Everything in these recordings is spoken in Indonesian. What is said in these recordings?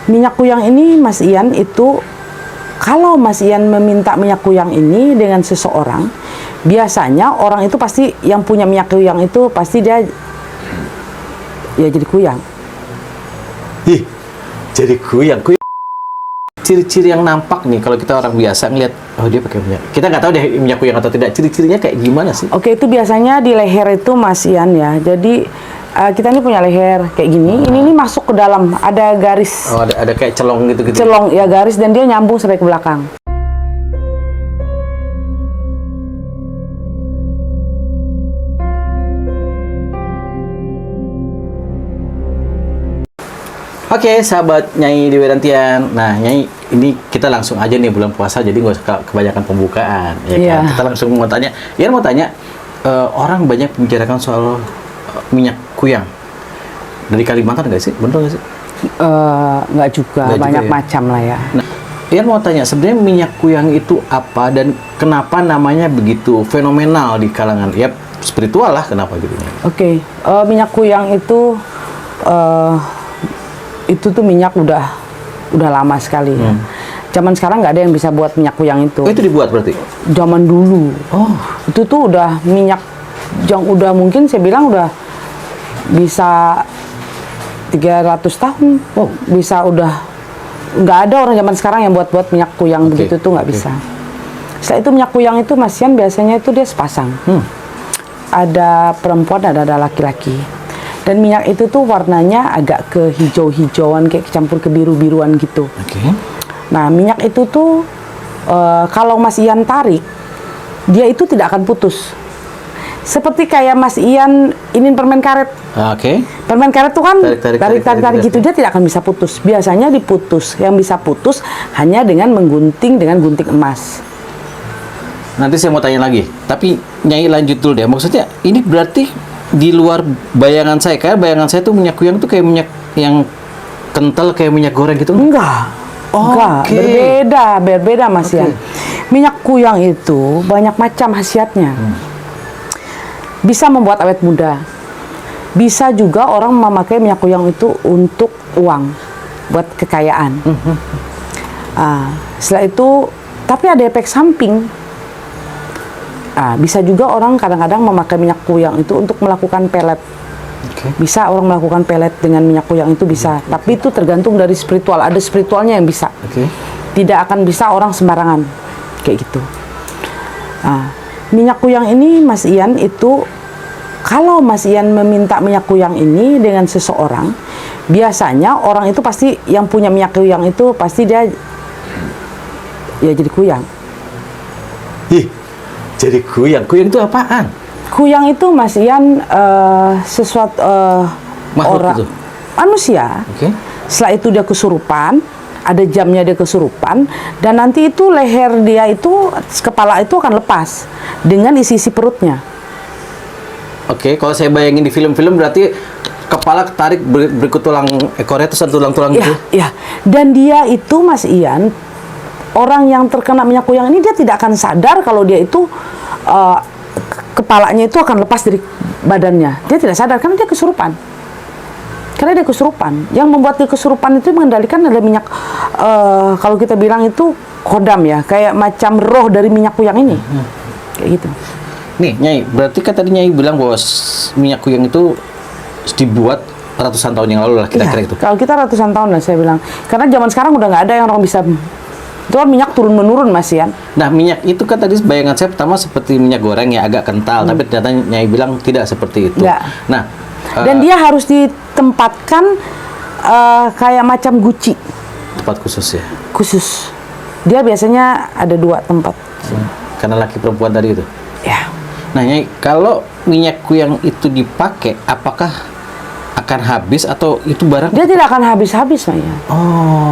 Minyak kuyang ini Mas Ian itu, kalau Mas Ian meminta minyak kuyang ini dengan seseorang, biasanya orang itu pasti yang punya minyak kuyang itu pasti dia ya jadi kuyang. Ih, jadi kuyang. Ciri-ciri yang nampak nih kalau kita orang biasa ngeliat, oh dia pakai minyak. Kita nggak tahu deh minyak kuyang atau tidak. Ciri-cirinya kayak gimana sih? Oke, itu biasanya di leher itu Mas Ian ya. Jadi kita ini punya leher kayak gini. Ini masuk ke dalam, ada garis. Oh, ada kayak celong gitu-gitu. Celong ya, garis, dan dia nyambung sampai ke belakang. Oke, sahabat Nyai Dewi Rantian. Nah, Nyai, ini kita langsung aja nih bulan puasa, jadi nggak usah kebanyakan pembukaan, ya kan? Kita langsung mau tanya. Ian mau tanya, orang banyak membicarakan soal minyak kuyang dari Kalimantan nggak sih? Bener nggak sih? Nggak juga, banyak ya? macam lah ya. Nah, Ian mau tanya, sebenarnya minyak kuyang itu apa dan kenapa namanya begitu fenomenal di kalangan ya spiritual lah, kenapa gitu? Oke, minyak kuyang itu tuh minyak udah lama sekali ya. Zaman sekarang nggak ada yang bisa buat minyak kuyang itu. Oh, itu dibuat berarti? Zaman dulu. Oh, itu tuh udah minyak yang udah mungkin saya bilang udah bisa 300 tahun. Oh, bisa udah nggak ada orang zaman sekarang yang buat minyak kuyang begitu tuh nggak bisa. Setelah itu minyak kuyang itu Mas Ian biasanya itu dia sepasang. Ada perempuan, ada laki-laki. Dan minyak itu tuh warnanya agak ke hijau-hijauan, kayak campur ke biru-biruan gitu. Nah, minyak itu tuh kalau Mas Ian tarik, dia itu tidak akan putus. Seperti kayak Mas Ian ingin permen karet. Permen karet tuh kan tarik gitu, dia tidak akan bisa putus. Biasanya diputus, yang bisa putus hanya dengan menggunting dengan gunting emas. Nanti saya mau tanya lagi, tapi Nyai lanjut dulu deh. Maksudnya ini berarti di luar bayangan saya, kayak bayangan saya tuh minyak kuyang tuh kayak minyak yang kental kayak minyak goreng gitu. Enggak. Berbeda Mas Ian. Minyak kuyang itu banyak macam khasiatnya. Bisa membuat awet muda. Bisa juga orang memakai minyak kuyang itu untuk uang, buat kekayaan. Setelah itu, tapi ada efek samping. Bisa juga orang kadang-kadang memakai minyak kuyang itu untuk melakukan pelet. Bisa orang melakukan pelet dengan minyak kuyang itu bisa. Tapi itu tergantung dari spiritual. Ada spiritualnya yang bisa. Tidak akan bisa orang sembarangan kayak gitu. Minyak kuyang ini Mas Ian itu, kalau Mas Ian meminta minyak kuyang ini dengan seseorang, biasanya orang itu pasti yang punya minyak kuyang itu pasti dia ya jadi kuyang. Jadi kuyang itu apaan? Kuyang itu Mas Ian sesuatu orang gitu? Manusia. Setelah itu dia kesurupan, ada jamnya dia kesurupan, dan nanti itu leher dia itu, kepala itu akan lepas dengan isi perutnya. Kalau saya bayangin di film-film berarti kepala ketarik berikut tulang ekornya itu satu tulang-tulang gitu. Iya. Dan dia itu Mas Ian, orang yang terkena minyak kuyang ini dia tidak akan sadar kalau dia itu kepalanya itu akan lepas dari badannya. Dia tidak sadar karena dia kesurupan. Yang membuat dia kesurupan itu mengendalikan adalah minyak, kalau kita bilang itu kodam ya, kayak macam roh dari minyak kuyang ini. Kayak gitu. Nih Nyai, berarti kan tadi Nyai bilang bahwa minyak kuyang itu dibuat ratusan tahun yang lalu lah kira-kira itu. Kalau kita ratusan tahun lah saya bilang. Karena zaman sekarang udah nggak ada yang orang bisa. Itu kan minyak turun-menurun Mas Ian. Nah, minyak itu kan tadi bayangan saya pertama seperti minyak goreng ya, agak kental, tapi ternyata Nyai bilang tidak seperti itu. Nah, dan dia harus ditempatkan kayak macam guci. Tempat khusus ya? Khusus. Dia biasanya ada 2 tempat. Karena laki perempuan tadi itu? Ya. Nah, Nyai, kalau minyak kuyang itu dipakai, apakah akan habis atau itu barang? Dia tidak akan habis-habis, Maya.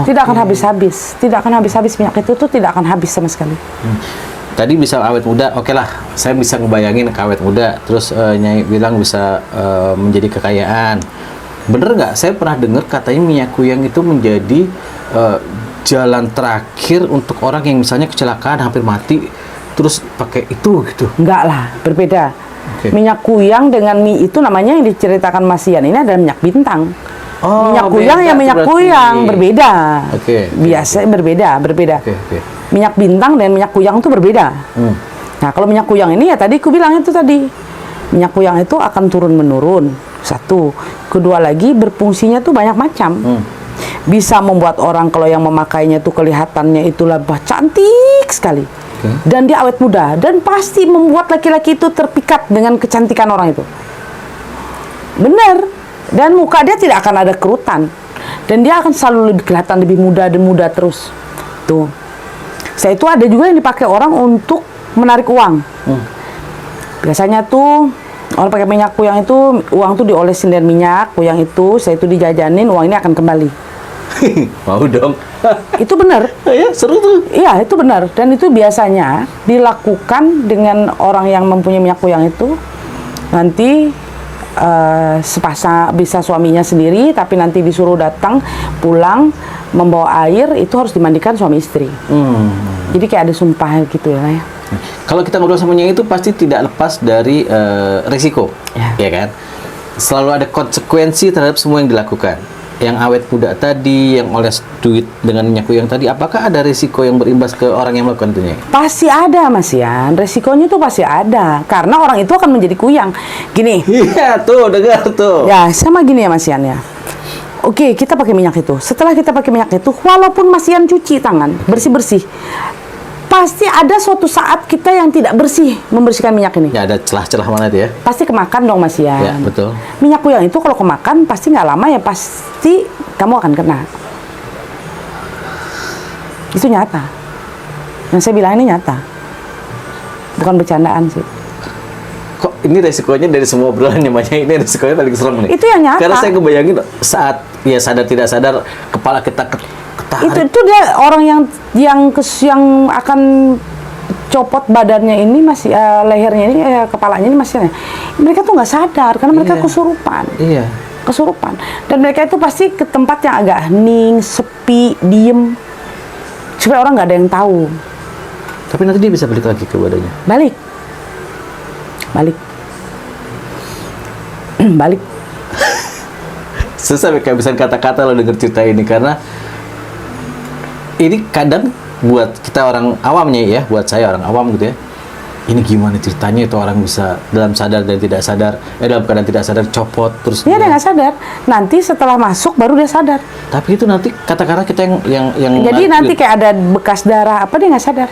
Tidak akan habis-habis. Tidak akan habis-habis, minyak itu tuh tidak akan habis sama sekali. Tadi bisa awet muda, oke lah. Saya bisa ngebayangin ke awet muda. Terus Nyai bilang bisa menjadi kekayaan. Bener nggak? Saya pernah dengar katanya minyak kuyang itu menjadi jalan terakhir untuk orang yang misalnya kecelakaan hampir mati, terus pakai itu gitu. Enggak lah, berbeda. Minyak kuyang dengan mie itu namanya yang diceritakan Mas Ian ini adalah minyak bintang. Minyak kuyang beda ya minyak berarti. kuyang berbeda. Oke. Biasa berbeda. Oke. Minyak bintang dan minyak kuyang itu berbeda. Nah, kalau minyak kuyang ini ya tadi aku bilang itu tadi. Minyak kuyang itu akan turun menurun. Satu. Kedua lagi berfungsinya tuh banyak macam. Bisa membuat orang kalau yang memakainya tuh kelihatannya itu lebih cantik sekali. Dan dia awet muda dan pasti membuat laki-laki itu terpikat dengan kecantikan orang itu. Benar. Dan muka dia tidak akan ada kerutan. Dan dia akan selalu lebih kelihatan lebih muda dan muda terus. Tuh. Saya itu ada juga yang dipakai orang untuk menarik uang. Biasanya tuh orang pakai minyak kuyang itu uang tuh diolesin dengan minyak kuyang itu, saya itu dijajanin, uang ini akan kembali. Mau dong. Itu benar. Ya, seru tuh. Iya, itu benar. Dan itu biasanya dilakukan dengan orang yang mempunyai minyak kuyang itu. Nanti sepasang bisa suaminya sendiri, tapi nanti disuruh datang pulang membawa air, itu harus dimandikan suami istri. Jadi kayak ada sumpah gitu ya. Kalau kita ngobrol sama Nyai itu pasti tidak lepas dari risiko, ya kan? Selalu ada konsekuensi terhadap semua yang dilakukan. Yang awet muda tadi, yang oles duit dengan minyak kuyang tadi, apakah ada risiko yang berimbas ke orang yang melakukan itu, Nyai? Pasti ada, Mas Yan. Resikonya itu pasti ada. Karena orang itu akan menjadi kuyang. Gini. Iya, tuh, dengar tuh. Ya, sama gini ya, Mas Yan ya. Oke, kita pakai minyak itu. Setelah kita pakai minyak itu, walaupun Mas Yan cuci tangan, bersih-bersih, pasti ada suatu saat kita yang tidak bersih membersihkan minyak ini. Ya, ada celah-celah mana itu ya? Pasti kemakan dong, Mas Yan. Ya, betul. Minyak kuyang itu kalau kemakan pasti nggak lama ya pasti kamu akan kena. Itu nyata. Yang saya bilang ini nyata. Bukan bercandaan sih. Kok ini resikonya dari semua obrolannya Manya, ini resikonya paling serem nih. Itu yang nyata. Karena saya kebayangin saat ya sadar tidak sadar kepala kita ketarik. Itu dia orang yang akan copot badannya ini masih lehernya ini kepalanya ini masih mereka tuh nggak sadar karena mereka kesurupan. Iya. Kesurupan. Dan mereka itu pasti ke tempat yang agak hening, sepi, diem. Supaya orang nggak ada yang tahu. Tapi nanti dia bisa balik lagi ke badannya. Balik. Balik. Susah kehabisan kata-kata lo denger cerita ini karena ini kadang buat kita orang awamnya ya, buat saya orang awam gitu ya. Ini gimana ceritanya itu orang bisa dalam sadar dan tidak sadar, dalam keadaan tidak sadar copot terus. Dia nggak sadar. Nanti setelah masuk baru dia sadar. Tapi itu nanti kata-kata kita yang Jadi nanti kayak ada bekas darah apa dia nggak sadar.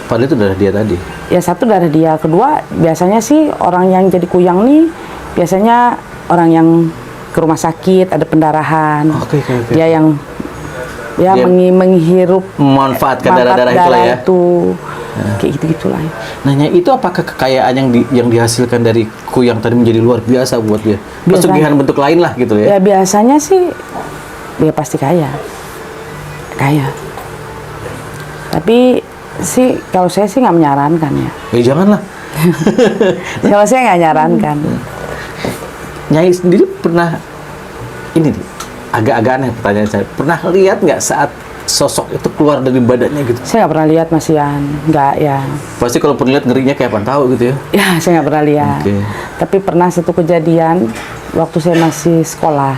padahal itu darah dia tadi. Ya satu darah dia, kedua biasanya sih orang yang jadi kuyang nih biasanya orang yang ke rumah sakit ada pendarahan. Oke. Dia yang dia menghirup memanfaatkan darah-darah itulah ya. Itu. Kayak gitu-gitulah ya. Nanya itu apakah kekayaan yang dihasilkan dari kuyang tadi menjadi luar biasa buat dia? Pesugihan bentuk lain lah gitu ya. Ya biasanya sih dia pasti kaya. Tapi sih kalau saya sih nggak menyarankan ya. Janganlah. Kalau saya nggak nyarankan. Nyai sendiri pernah ini nih, agak-agak aneh pertanyaan saya. Pernah lihat nggak saat sosok itu keluar dari badannya gitu? Saya nggak pernah lihat Mas Yan, nggak ya. Pasti kalau pernah lihat ngerinya kayak apaan tahu gitu ya? Ya saya nggak pernah lihat. Oke. Tapi pernah satu kejadian waktu saya masih sekolah.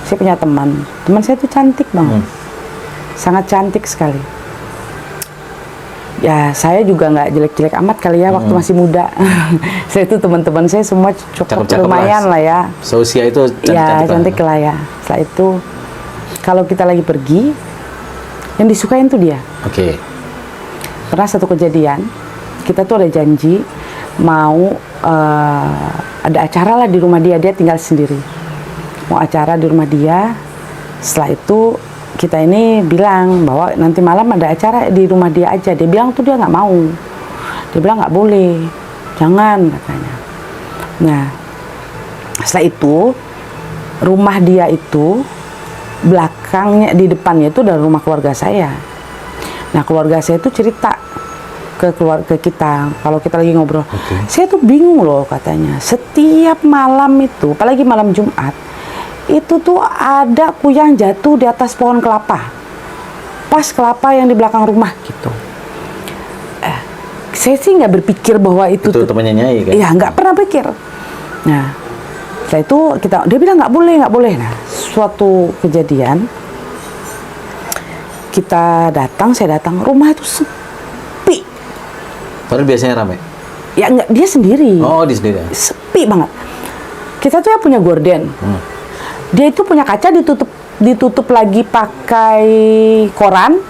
Saya punya teman saya itu cantik banget. Sangat cantik sekali. Ya saya juga nggak jelek-jelek amat kali ya waktu masih muda. Saya itu teman-teman saya semua cukup Cakep-cakep lumayan lah ya. Seusia itu Ya cantik lah ya. Setelah itu kalau kita lagi pergi yang disukain tuh dia. Oke. Pernah satu kejadian kita tuh ada janji mau ada acara lah di rumah dia tinggal sendiri. Mau acara di rumah dia. Setelah itu kita ini bilang bahwa nanti malam ada acara di rumah dia aja. Dia bilang tuh dia nggak mau. Dia bilang nggak boleh, jangan katanya. Nah, setelah itu rumah dia itu belakangnya di depannya itu dari rumah keluarga saya. Nah, keluarga saya itu cerita ke keluarga kita kalau kita lagi ngobrol. Saya tuh bingung loh katanya. Setiap malam itu, apalagi malam Jumat, itu tuh ada kuyang jatuh di atas pohon kelapa, pas kelapa yang di belakang rumah gitu. Saya sih nggak berpikir bahwa itu temannya Nyai kan? Iya, nggak pernah pikir. Nah, Setelah itu dia bilang nggak boleh. Nah, suatu kejadian saya datang, rumah itu sepi. Padahal biasanya ramai. Ya enggak, dia sendiri. Oh, dia sendiri. Sepi banget. Kita tuh ya punya gorden. Dia itu punya kaca ditutup lagi pakai koran,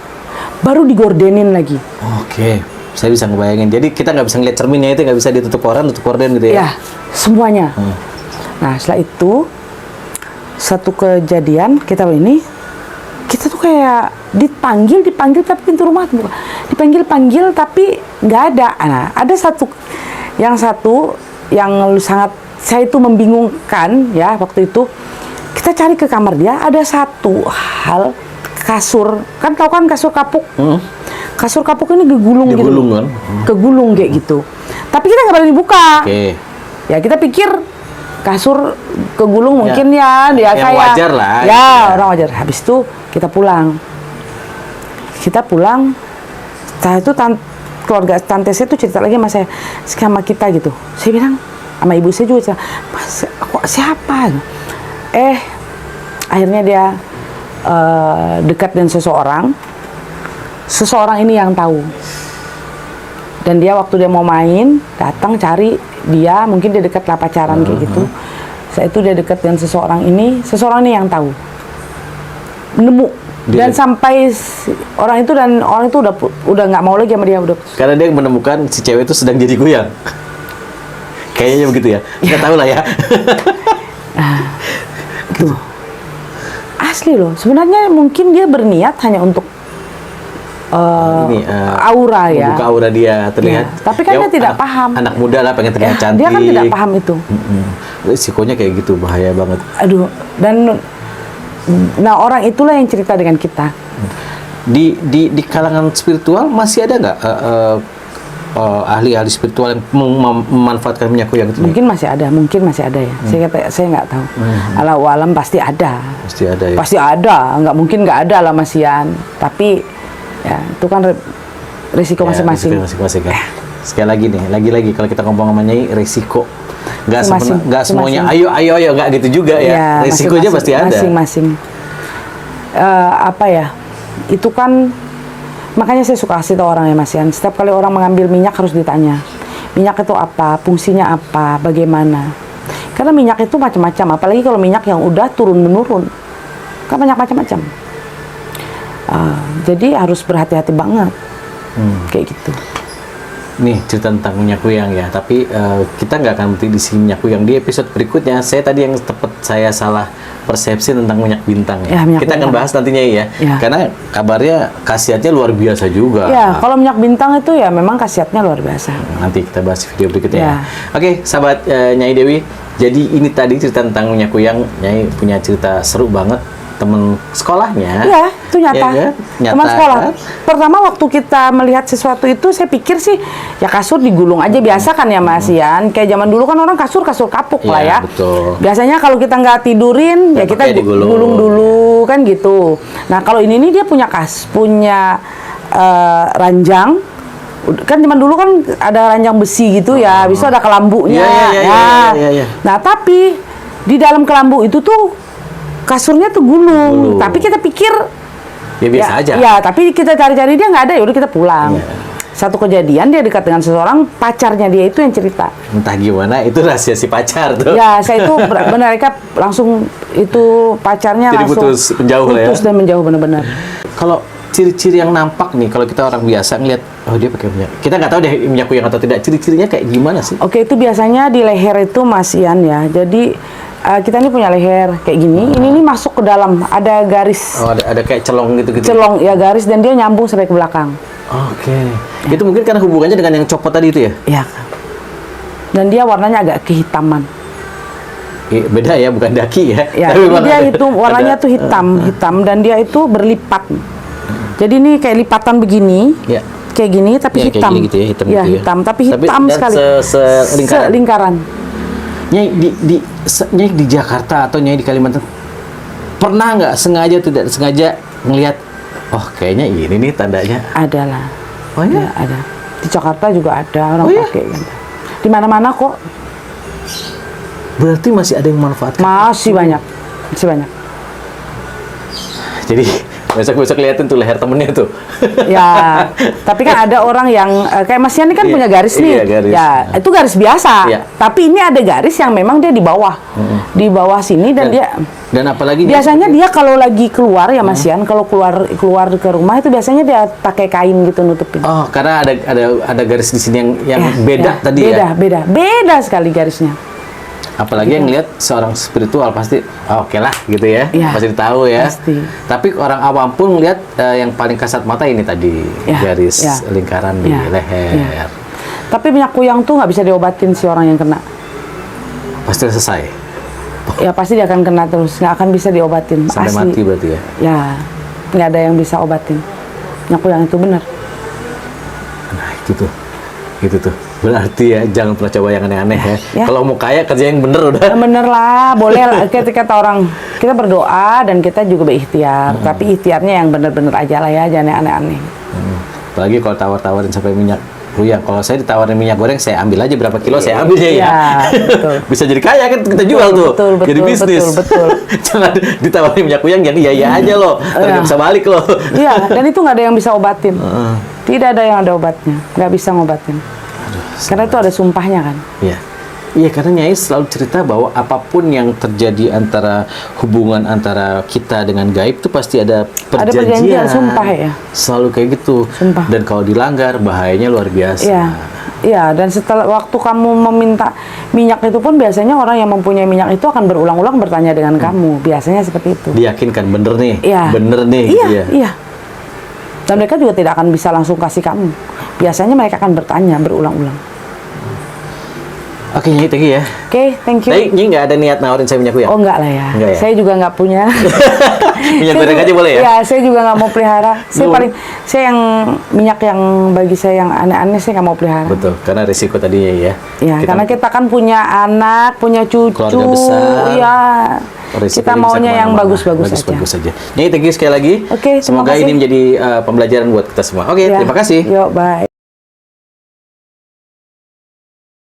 baru digordenin lagi. Oke, saya bisa ngebayangin. Jadi kita nggak bisa ngeliat cerminnya itu, nggak bisa ditutup koran, tutup gorden gitu ya? Ya, semuanya. Nah, setelah itu satu kejadian kita tuh kayak dipanggil tapi pintu rumah buka. Dipanggil tapi nggak ada. Nah, ada satu yang sangat saya itu membingungkan ya waktu itu. Kita cari ke kamar dia, ada satu hal kasur, kan tahu kan kasur kapuk. Kasur kapuk ini gegulung gitu. Kan? Kegulung kayak gitu. Tapi kita nggak berani buka. Oke. Ya kita pikir kasur kegulung mungkin ya dia yang kayak wajar lah. Ya, gitu. orang wajar. Habis itu kita pulang. Setelah itu keluarga tante saya tuh cerita lagi sama kita gitu. Saya bilang sama ibu saya juga, Mas, kok siapa? Akhirnya dia dekat dengan seseorang ini yang tahu. Dan dia waktu dia mau main datang cari dia, mungkin dia dekat lah pacaran kayak gitu. Saya itu dia dekat dengan seseorang ini yang tahu, nemu. Dan sampai orang itu udah nggak mau lagi sama dia, udah. Karena dia menemukan si cewek itu sedang jadi goyang. Kayaknya begitu ya. Nggak tahu lah ya. Tuh. Asli loh. Sebenarnya mungkin dia berniat hanya untuk aura ya. Membuka aura dia terlihat. Ya, tapi kan dia tidak paham. Anak muda lah pengen terlihat cantik. Dia kan tidak paham itu. Risikonya kayak gitu, bahaya banget. Aduh, nah orang itulah yang cerita dengan kita. Di kalangan spiritual masih ada nggak ahli-ahli spiritual yang memanfaatkan minyak kuyang itu? Mungkin masih ada ya. Saya nggak tahu. Allahu alam pasti ada. Pasti ada ya. Pasti ada, nggak mungkin nggak ada lah Masian. Tapi ya itu kan risiko masing-masing. Risiko masing-masing kan. Sekali lagi kalau kita ngomong sama Nyai, risiko. Nggak semuanya ayo nggak gitu juga ya. Risikonya pasti ada. Masing-masing. Itu kan makanya saya suka kasih tahu orang ya Mas Yan. Setiap kali orang mengambil minyak harus ditanya, minyak itu apa, fungsinya apa, bagaimana. Karena minyak itu macam-macam, apalagi kalau minyak yang udah turun-menurun, kan banyak macam-macam. Jadi harus berhati-hati banget, kayak gitu. Nih cerita tentang minyak kuyang ya, tapi kita nggak akan berhenti di sini minyak kuyang. Di episode berikutnya saya tadi yang saya salah persepsi tentang minyak bintang ya. Kita akan bahas nantinya ya, karena kabarnya khasiatnya luar biasa juga. Ya, kalau minyak bintang itu ya memang khasiatnya luar biasa. Nanti kita bahas video berikutnya ya. Oke, sahabat Nyai Dewi, jadi ini tadi cerita tentang minyak kuyang. Nyai punya cerita seru banget. Teman sekolahnya. Iya, itu nyata. Ya, nyata. Teman sekolah. Pertama waktu kita melihat sesuatu itu, saya pikir sih ya kasur digulung aja biasa kan ya Mas Yan. Kayak zaman dulu kan orang kasur kapuk lah ya. Betul. Biasanya kalau kita nggak tidurin ya kita gulung dulu kan gitu. Nah kalau ini dia punya ranjang. Kan zaman dulu kan ada ranjang besi gitu ya. Bisa ada kelambunya. Iya. Nah tapi di dalam kelambu itu tuh kasurnya tuh gulung. Tapi kita pikir ya biasa aja. Ya, tapi kita cari-cari dia nggak ada, yaudah kita pulang. Satu kejadian dia dekat dengan seseorang, pacarnya dia itu yang cerita. Entah gimana, itu rahasia si pacar tuh. Ya, saya itu mereka langsung itu pacarnya jadi langsung putus dan menjauh benar-benar. Kalau ciri-ciri yang nampak nih, kalau kita orang biasa ngelihat, oh dia pakai minyak. Kita nggak tahu deh minyak kuyang atau tidak. Ciri-cirinya kayak gimana sih? Oke, itu biasanya di leher itu Mas Ian ya. Jadi kita ini punya leher kayak gini. Ini nih masuk ke dalam, ada garis. Oh, ada kayak celong gitu-gitu. Celong ya, garis, dan dia nyambung sampai ke belakang. Oke. Itu mungkin karena hubungannya dengan yang copot tadi itu ya? Iya. Dan dia warnanya agak kehitaman. Beda ya, bukan daki ya. Ya, tapi dia itu warnanya tuh hitam dan dia itu berlipat. Jadi ini kayak lipatan begini. Ya. Kayak gini tapi hitam. Kayak gini gitu ya, hitam ya, gitu hitam tapi hitam sekali. Selingkaran. Nyai di Jakarta atau Nyai di Kalimantan pernah nggak sengaja tidak sengaja ngelihat, oh kayaknya ini nih tandanya? Ada lah. Oh ya? Ada. Di Jakarta juga ada orang pakai. Di mana-mana kok. Berarti masih ada yang memanfaatkan. Masih banyak. Masih banyak. Jadi besok-besok liatin tuh leher temennya tuh. Ya, tapi kan ada orang yang kayak Mas Yan ini kan Iya, punya garis nih. iya, garis. Ya, itu garis biasa. Iya. Tapi ini ada garis yang memang dia di bawah. Di bawah sini dan dia Dan apalagi biasanya dia kalau lagi keluar ya Mas Yan, kalau keluar ke rumah itu biasanya dia pakai kain gitu nutupin. Oh, karena ada garis di sini yang Ya, beda ya, tadi beda, ya. Beda sekali garisnya. Apalagi yang lihat seorang spiritual pasti oke lah gitu ya. Ya, Pasti tahu ya. pasti. Tapi orang awam pun ngelihat yang paling kasat mata ini tadi Ya, garis ya. lingkaran di Ya, leher. ya. Tapi minyak kuyang tuh nggak bisa diobatin si orang yang kena. Pasti selesai Ya pasti dia akan kena terus, nggak akan bisa diobatin. sampai Asli. mati berarti ya. Ya, nggak ada yang bisa obatin. Minyak kuyang itu benar. Nah, itu tuh. Berarti ya jangan pernah coba yang aneh-aneh ya. Ya. Kalau mau kaya kerja yang bener udah. Ya, bener lah, boleh lah. Kata orang, kita berdoa dan kita juga berikhtiar. Tapi ikhtiarnya yang bener-bener aja lah ya, jangan yang aneh-aneh. Apalagi kalau tawar-tawarin sampai minyak kuyang. Kalau saya ditawarin minyak goreng, saya ambil aja berapa kilo, saya ambil ya. Iya, betul. Bisa jadi kaya kan kita jual tuh. betul, Jadi betul, bisnis. betul. Jangan ditawarin minyak kuyang, jadi iya aja loh. Nggak bisa balik loh. Iya, dan itu nggak ada yang bisa obatin. Tidak ada yang ada obatnya, nggak bisa ngobatin. Karena itu ada sumpahnya kan. Iya. Iya, karena Nyai selalu cerita bahwa apapun yang terjadi antara hubungan antara kita dengan gaib itu pasti ada perjanjian. perjanjian, sumpah ya. Selalu kayak gitu. Sumpah. Dan kalau dilanggar bahayanya luar biasa. Iya. Iya, dan setelah waktu kamu meminta minyak itu pun biasanya orang yang mempunyai minyak itu akan berulang-ulang bertanya dengan kamu. Biasanya seperti itu. Diyakinkan bener nih. Iya. Bener nih. Iya, gitu ya. iya. Dan mereka juga tidak akan bisa langsung kasih kamu. Biasanya mereka akan bertanya berulang-ulang. Oke, Nyai, thank you ya. Oke, thank you. Tapi Nyai nggak ada niat nawarin saya minyak kuyang? Oh enggak lah ya. Enggak ya? Saya juga nggak punya. Minyak Saya goreng juga- aja boleh ya? Iya, saya juga nggak mau pelihara. Belum. Saya yang minyak yang bagi saya yang aneh-aneh saya nggak mau pelihara. Betul, karena risiko tadi ya. Ya, karena kita kan punya anak, punya cucu. Keluarga besar. Iya. Risikonya Kita bisa maunya yang kemana-mana. bagus-bagus aja. Bagus-bagus aja. Nyai, thank you sekali lagi. Oke, terima Semoga kasih. ini menjadi pembelajaran buat kita semua. Oke, Ya. terima kasih. Yuk, bye.